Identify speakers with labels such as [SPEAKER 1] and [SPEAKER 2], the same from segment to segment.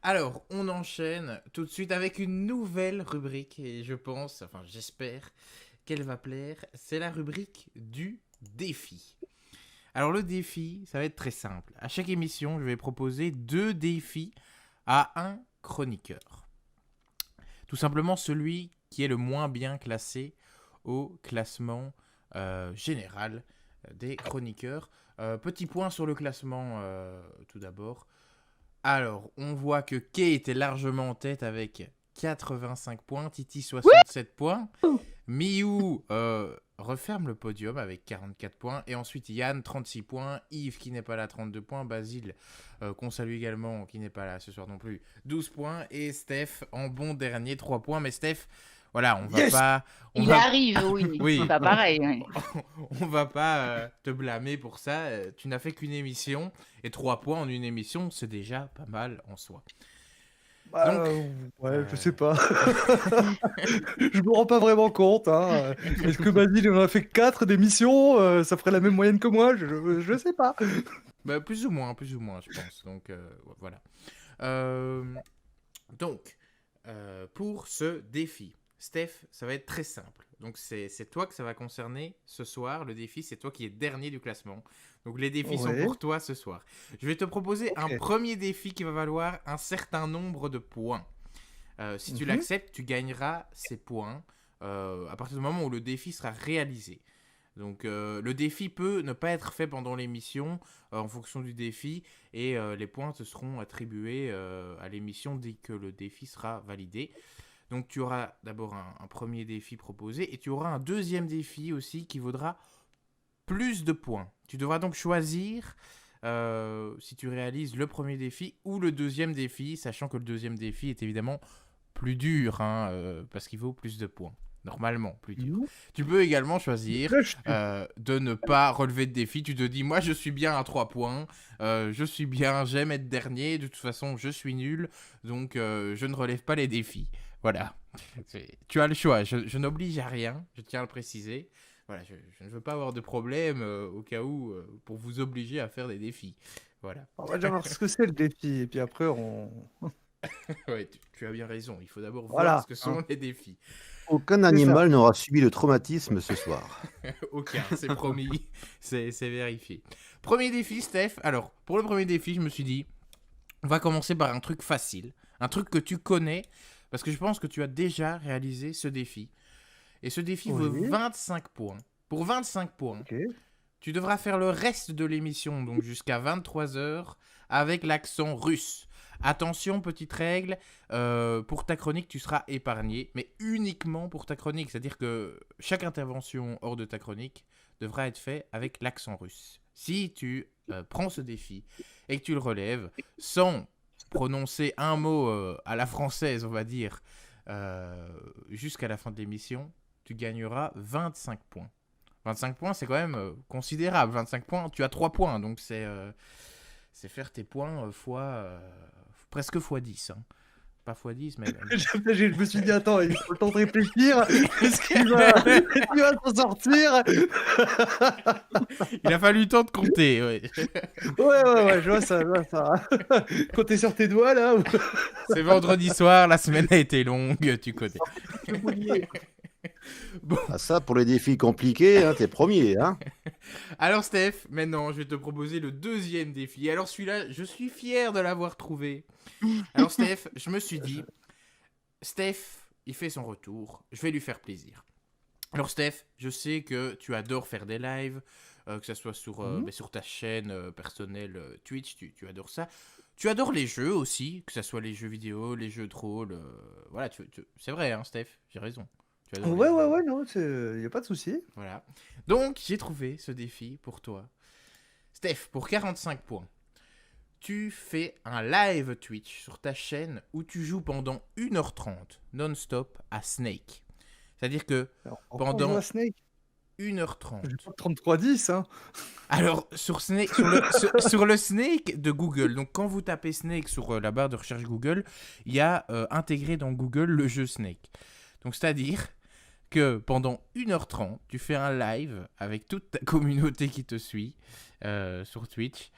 [SPEAKER 1] Alors, on enchaîne tout de suite avec une nouvelle rubrique et je pense, enfin j'espère qu'elle va plaire. C'est la rubrique du défi. Alors le défi, ça va être très simple. À chaque émission, je vais proposer 2 défis à un chroniqueur. Tout simplement celui qui est le moins bien classé au classement général des chroniqueurs. Petit point sur le classement tout d'abord. Alors, on voit que Kay était largement en tête avec 85 points, Titi 67 points, Miyu referme le podium avec 44 points, et ensuite Yann 36 points, Yves qui n'est pas là 32 points, Basile qu'on salue également qui n'est pas là ce soir non plus 12 points, et Steph en bon dernier 3 points, mais Steph, voilà, on va
[SPEAKER 2] Yes.
[SPEAKER 1] pas...
[SPEAKER 3] Il arrive, oui.
[SPEAKER 1] Oui,
[SPEAKER 3] C'est pas pareil. Ouais.
[SPEAKER 1] on va pas te blâmer pour ça. Tu n'as fait qu'une émission et 3 points en une émission, c'est déjà pas mal en soi.
[SPEAKER 2] Bah,
[SPEAKER 1] Donc,
[SPEAKER 2] ouais, je sais pas. Je me rends pas vraiment compte. Hein. Est-ce que Basile en a fait 4 d'émissions ça ferait la même moyenne que moi? Je sais pas.
[SPEAKER 1] bah, plus ou moins, je pense. Donc, voilà. Euh, donc, pour ce défi, Steph, ça va être très simple. Donc, c'est toi que ça va concerner ce soir. Le défi, c'est toi qui es dernier du classement. Donc, les défis sont
[SPEAKER 2] Ouais.
[SPEAKER 1] pour toi ce soir. Je vais te proposer un
[SPEAKER 2] Ok.
[SPEAKER 1] premier défi qui va valoir un certain nombre de points. Si tu l'acceptes, tu gagneras ces points à partir du moment où le défi sera réalisé. Donc le défi peut ne pas être fait pendant l'émission en fonction du défi et les points te seront attribués à l'émission dès que le défi sera validé. Donc tu auras d'abord un premier défi proposé et tu auras un deuxième défi aussi qui vaudra plus de points. Tu devras donc choisir si tu réalises le premier défi ou le deuxième défi, sachant que le deuxième défi est évidemment plus dur parce qu'il vaut plus de points. Normalement, plus dur. Tu peux également choisir de ne pas relever de défi. Tu te dis, moi, je suis bien à 3 points. Je suis bien, j'aime être dernier. De toute façon, je suis nul. Donc, je ne relève pas les défis. Voilà. Tu as le choix. Je n'oblige à rien. Je tiens à le préciser. Voilà, je ne veux pas avoir de problème au cas où pour vous obliger à faire des défis. Voilà.
[SPEAKER 2] On va déjà voir ce que c'est le défi. Et puis après, on.
[SPEAKER 1] Ouais, tu as bien raison. Il faut d'abord voir
[SPEAKER 2] Voilà.
[SPEAKER 1] ce que sont les défis.
[SPEAKER 4] Aucun
[SPEAKER 2] C'est ça.
[SPEAKER 4] animal n'aura subi le traumatisme ce soir.
[SPEAKER 1] Aucun, c'est promis, c'est vérifié. Premier défi, Steph. Alors, pour le premier défi, je me suis dit, on va commencer par un truc facile, un truc que tu connais, parce que je pense que tu as déjà réalisé ce défi. Et ce défi vaut
[SPEAKER 2] Oui.
[SPEAKER 1] 25 points. Pour 25 points,
[SPEAKER 2] Ok.
[SPEAKER 1] tu devras faire le reste de l'émission, donc jusqu'à 23h, avec l'accent russe. Attention, petite règle, pour ta chronique, tu seras épargné, mais uniquement pour ta chronique. C'est-à-dire que chaque intervention hors de ta chronique devra être faite avec l'accent russe. Si tu prends ce défi et que tu le relèves sans prononcer un mot à la française, on va dire, jusqu'à la fin de l'émission, tu gagneras 25 points. 25 points, c'est quand même considérable. 25 points, tu as 3 points, donc c'est faire tes points presque x 10. Hein. Pas x 10, mais...
[SPEAKER 2] Je me suis dit, attends, il faut le temps de réfléchir. Est-ce qu'il va s'en sortir?
[SPEAKER 1] Il a fallu le temps de compter, ouais.
[SPEAKER 2] Ouais, je vois ça. Quand t'es sur tes doigts, là.
[SPEAKER 1] C'est vendredi soir, la semaine a été longue, tu connais. Bon.
[SPEAKER 4] Ah, ça, pour les défis compliqués, hein, t'es premier. Hein.
[SPEAKER 1] Alors Steph, maintenant je vais te proposer le deuxième défi. Alors celui-là, je suis fier de l'avoir trouvé. Alors Steph, je me suis dit, Steph, il fait son retour, je vais lui faire plaisir. Alors Steph, je sais que tu adores faire des lives, que ce soit sur ta chaîne personnelle Twitch, tu adores ça. Tu adores les jeux aussi, que ce soit les jeux vidéo, les jeux de rôle. Voilà, c'est vrai, hein, Steph, j'ai raison.
[SPEAKER 2] Ouais, non, y a pas de souci.
[SPEAKER 1] Voilà. Donc, j'ai trouvé ce défi pour toi. Steph, pour 45 points, tu fais un live Twitch sur ta chaîne où tu joues pendant 1h30 non-stop à Snake. C'est-à-dire que
[SPEAKER 2] Alors,
[SPEAKER 1] pendant
[SPEAKER 2] Snake,
[SPEAKER 1] 1h30...
[SPEAKER 2] j'ai pas 3310, hein.
[SPEAKER 1] Alors, sur le Snake de Google, donc quand vous tapez Snake sur la barre de recherche Google, il y a intégré dans Google le jeu Snake. Donc, c'est-à-dire que pendant 1h30, tu fais un live avec toute ta communauté qui te suit sur Twitch,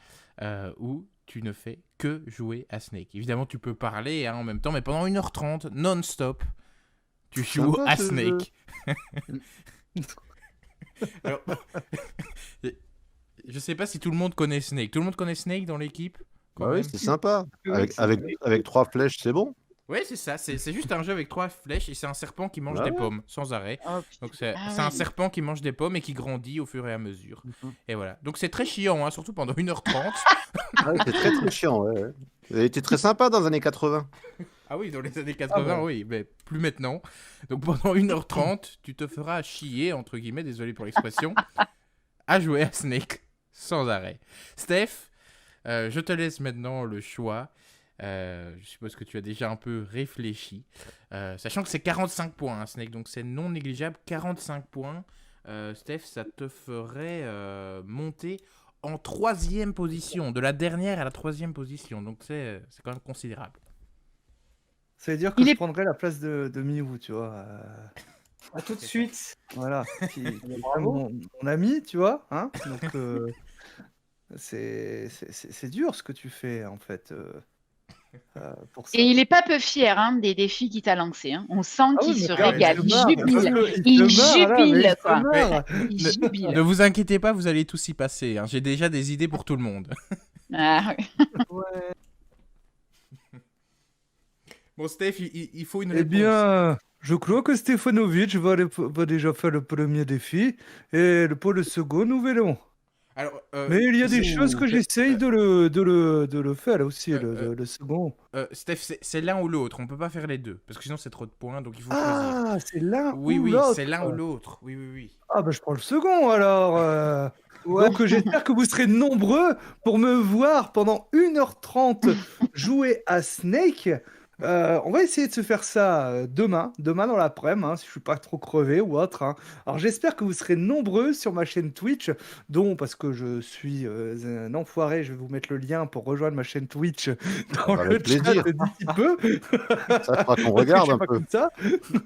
[SPEAKER 1] où tu ne fais que jouer à Snake. Évidemment, tu peux parler en même temps, mais pendant 1h30, non-stop, tu joues
[SPEAKER 4] Sympa,
[SPEAKER 1] à
[SPEAKER 4] ce
[SPEAKER 1] Snake. Alors, je sais pas si tout le monde connaît Snake. Tout le monde connaît Snake dans l'équipe quand
[SPEAKER 4] Bah oui,
[SPEAKER 1] même
[SPEAKER 4] c'est sympa.
[SPEAKER 2] Oui,
[SPEAKER 4] Avec 3 flèches, c'est bon.
[SPEAKER 1] Oui, c'est ça. C'est juste un jeu avec 3 flèches et c'est un serpent qui mange
[SPEAKER 4] Bah
[SPEAKER 1] des
[SPEAKER 4] ouais.
[SPEAKER 1] pommes sans arrêt.
[SPEAKER 3] Oh,
[SPEAKER 1] Donc c'est
[SPEAKER 3] Ah
[SPEAKER 1] c'est un
[SPEAKER 3] ouais.
[SPEAKER 1] serpent qui mange des pommes et qui grandit au fur et à mesure.
[SPEAKER 4] Mhm.
[SPEAKER 1] Et voilà. Donc c'est très chiant, hein, surtout pendant 1h30.
[SPEAKER 4] Ah oui, c'est très très chiant. Ouais. Il était très sympa dans les années 80.
[SPEAKER 1] Ah oui, dans les années 80,
[SPEAKER 2] bon.
[SPEAKER 1] oui, mais plus maintenant. Donc pendant 1h30, tu te feras chier, entre guillemets, désolé pour l'expression, à jouer à Snake sans arrêt. Steph, je te laisse maintenant le choix. Je suppose que tu as déjà un peu réfléchi. Sachant que c'est 45 points, hein, Snake, donc c'est non négligeable. 45 points. Steph, ça te ferait monter en 3e position, de la dernière à la 3e position. Donc c'est quand même considérable.
[SPEAKER 2] Ça veut dire que
[SPEAKER 3] Il
[SPEAKER 2] je
[SPEAKER 3] est-
[SPEAKER 2] prendrais la place de Miou, tu vois.
[SPEAKER 5] À tout de suite.
[SPEAKER 2] Voilà. Qui est quand même
[SPEAKER 5] Bravo.
[SPEAKER 2] mon ami, tu vois. Hein, donc, c'est dur ce que tu fais, en fait, pour ça.
[SPEAKER 3] Et il est pas peu fier des défis qu'il t'a lancés. Hein. On sent
[SPEAKER 2] Ah oui,
[SPEAKER 3] qu'il
[SPEAKER 2] mais
[SPEAKER 3] se
[SPEAKER 2] regarde,
[SPEAKER 3] régale,
[SPEAKER 2] se
[SPEAKER 3] il
[SPEAKER 2] marre,
[SPEAKER 3] jubile.
[SPEAKER 2] il
[SPEAKER 3] Il
[SPEAKER 2] se marre, là, mais
[SPEAKER 3] jubile,
[SPEAKER 2] il se
[SPEAKER 3] quoi.
[SPEAKER 2] marre.
[SPEAKER 3] Il jubile.
[SPEAKER 1] Ne vous inquiétez pas, vous allez tous y passer. Hein. J'ai déjà des idées pour tout le monde.
[SPEAKER 3] Ah, oui.
[SPEAKER 2] Ouais.
[SPEAKER 1] Bon, Steph, il faut une
[SPEAKER 2] Eh
[SPEAKER 1] réponse.
[SPEAKER 2] bien, je crois que Stefanovic va déjà faire le premier défi et pour le second, nous verrons.
[SPEAKER 1] Alors,
[SPEAKER 2] Mais il y a des choses que j'essaye de le faire aussi,
[SPEAKER 1] euh,
[SPEAKER 2] le second.
[SPEAKER 1] Steph, c'est l'un ou l'autre. On peut pas faire les deux. Parce que sinon, c'est trop de points. Donc, il faut choisir.
[SPEAKER 2] Ah, c'est l'un
[SPEAKER 1] Oui,
[SPEAKER 2] ou
[SPEAKER 1] oui,
[SPEAKER 2] l'autre.
[SPEAKER 1] c'est l'un ou l'autre. Oui, oui, oui.
[SPEAKER 2] Ah, bah je prends le second alors.
[SPEAKER 5] Ouais.
[SPEAKER 2] Donc j'espère que vous serez nombreux pour me voir pendant 1h30 jouer à Snake. On va essayer de se faire ça demain dans l'après-midi, si je suis pas trop crevé ou autre. Alors j'espère que vous serez nombreux sur ma chaîne Twitch, dont parce que je suis un enfoiré, je vais vous mettre le lien pour rejoindre ma chaîne Twitch dans le
[SPEAKER 4] Avec
[SPEAKER 2] chat
[SPEAKER 4] plaisir.
[SPEAKER 2] d'ici peu.
[SPEAKER 4] Ça fera qu'on
[SPEAKER 2] Je
[SPEAKER 4] regarde
[SPEAKER 2] suis
[SPEAKER 4] un
[SPEAKER 2] pas
[SPEAKER 4] peu.
[SPEAKER 2] comme ça.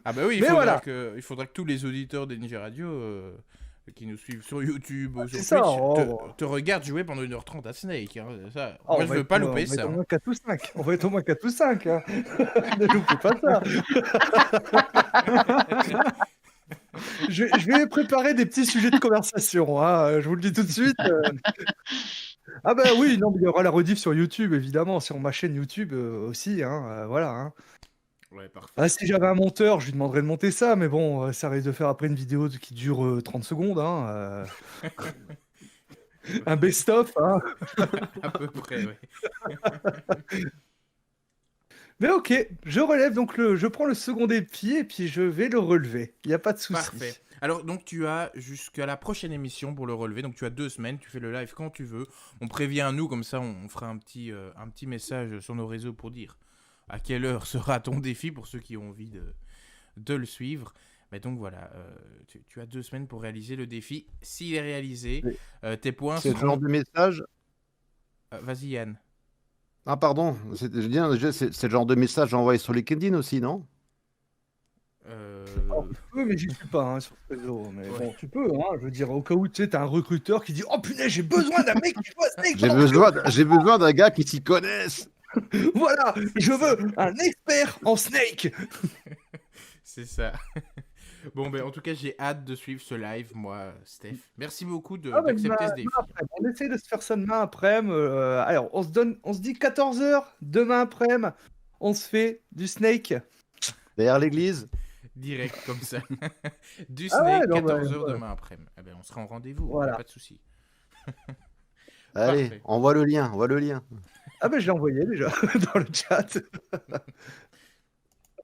[SPEAKER 1] Ah bah oui,
[SPEAKER 2] Mais voilà.
[SPEAKER 1] il faudra que tous les auditeurs des Ninja Radio qui nous suivent sur YouTube ou sur
[SPEAKER 2] c'est
[SPEAKER 1] Twitch
[SPEAKER 2] ça,
[SPEAKER 1] te regardent jouer pendant 1h30 à Snake. Hein. Ça,
[SPEAKER 2] Ah,
[SPEAKER 1] moi,
[SPEAKER 2] on
[SPEAKER 1] je
[SPEAKER 2] va
[SPEAKER 1] veux
[SPEAKER 2] être
[SPEAKER 1] pas
[SPEAKER 2] au-
[SPEAKER 1] louper
[SPEAKER 2] on va
[SPEAKER 1] ça.
[SPEAKER 2] être au
[SPEAKER 1] Hein.
[SPEAKER 2] moins 4 ou 5. On va être au moins 4 ou 5. Ne loupez pas ça. Je vais préparer des petits sujets de conversation. Je vous le dis tout de suite. Ah bah oui, non, mais il y aura la rediff sur YouTube, évidemment, sur ma chaîne YouTube aussi. Voilà.
[SPEAKER 1] Ouais, parfait.
[SPEAKER 2] Ah, si j'avais un monteur, je lui demanderais de monter ça, mais bon, ça risque de faire après une vidéo qui dure 30 secondes. Un best-of.
[SPEAKER 1] À peu près, oui.
[SPEAKER 2] Mais ok, je relève donc je prends le second défi et puis je vais le relever. Il n'y a pas de souci.
[SPEAKER 1] Parfait. Alors, donc, tu as jusqu'à la prochaine émission pour le relever. Donc, tu as 2 semaines. Tu fais le live quand tu veux. On prévient nous, comme ça, on fera un petit message sur nos réseaux pour dire à quelle heure sera ton défi pour ceux qui ont envie de le suivre. Mais donc, voilà. Tu as 2 semaines pour réaliser le défi. S'il est réalisé, tes points
[SPEAKER 4] C'est le
[SPEAKER 1] seront...
[SPEAKER 4] genre de message.
[SPEAKER 1] Vas-y, Yann.
[SPEAKER 4] Ah, pardon. Je veux dire, c'est le genre de message envoyé sur LinkedIn aussi, non?
[SPEAKER 2] Tu peux, mais j'y suis pas sur ce réseau. Mais
[SPEAKER 1] Ouais.
[SPEAKER 2] bon, tu peux. Je veux dire, au cas où tu sais, t'as un recruteur qui dit oh punaise, j'ai besoin d'un mec qui joue à Snake.
[SPEAKER 4] J'ai besoin d'un gars qui s'y connaisse.
[SPEAKER 2] Voilà, je veux un expert en Snake.
[SPEAKER 1] C'est ça. Bon, ben, en tout cas, j'ai hâte de suivre ce live, moi, Steph. Merci beaucoup d'accepter ce défi.
[SPEAKER 2] On essaie de se faire ça demain après-midi. Alors, on se dit 14h demain après-midi. On se fait du Snake.
[SPEAKER 4] Derrière l'église.
[SPEAKER 1] Direct, comme ça. Du
[SPEAKER 2] Ah ouais,
[SPEAKER 1] Snake,
[SPEAKER 2] non,
[SPEAKER 1] 14h
[SPEAKER 2] voilà.
[SPEAKER 1] demain après-midi. Eh ben, on sera en rendez-vous,
[SPEAKER 2] Voilà.
[SPEAKER 1] pas de souci.
[SPEAKER 4] Allez,
[SPEAKER 1] Parfait.
[SPEAKER 4] envoie le lien.
[SPEAKER 2] Ah ben je l'ai envoyé déjà dans le chat.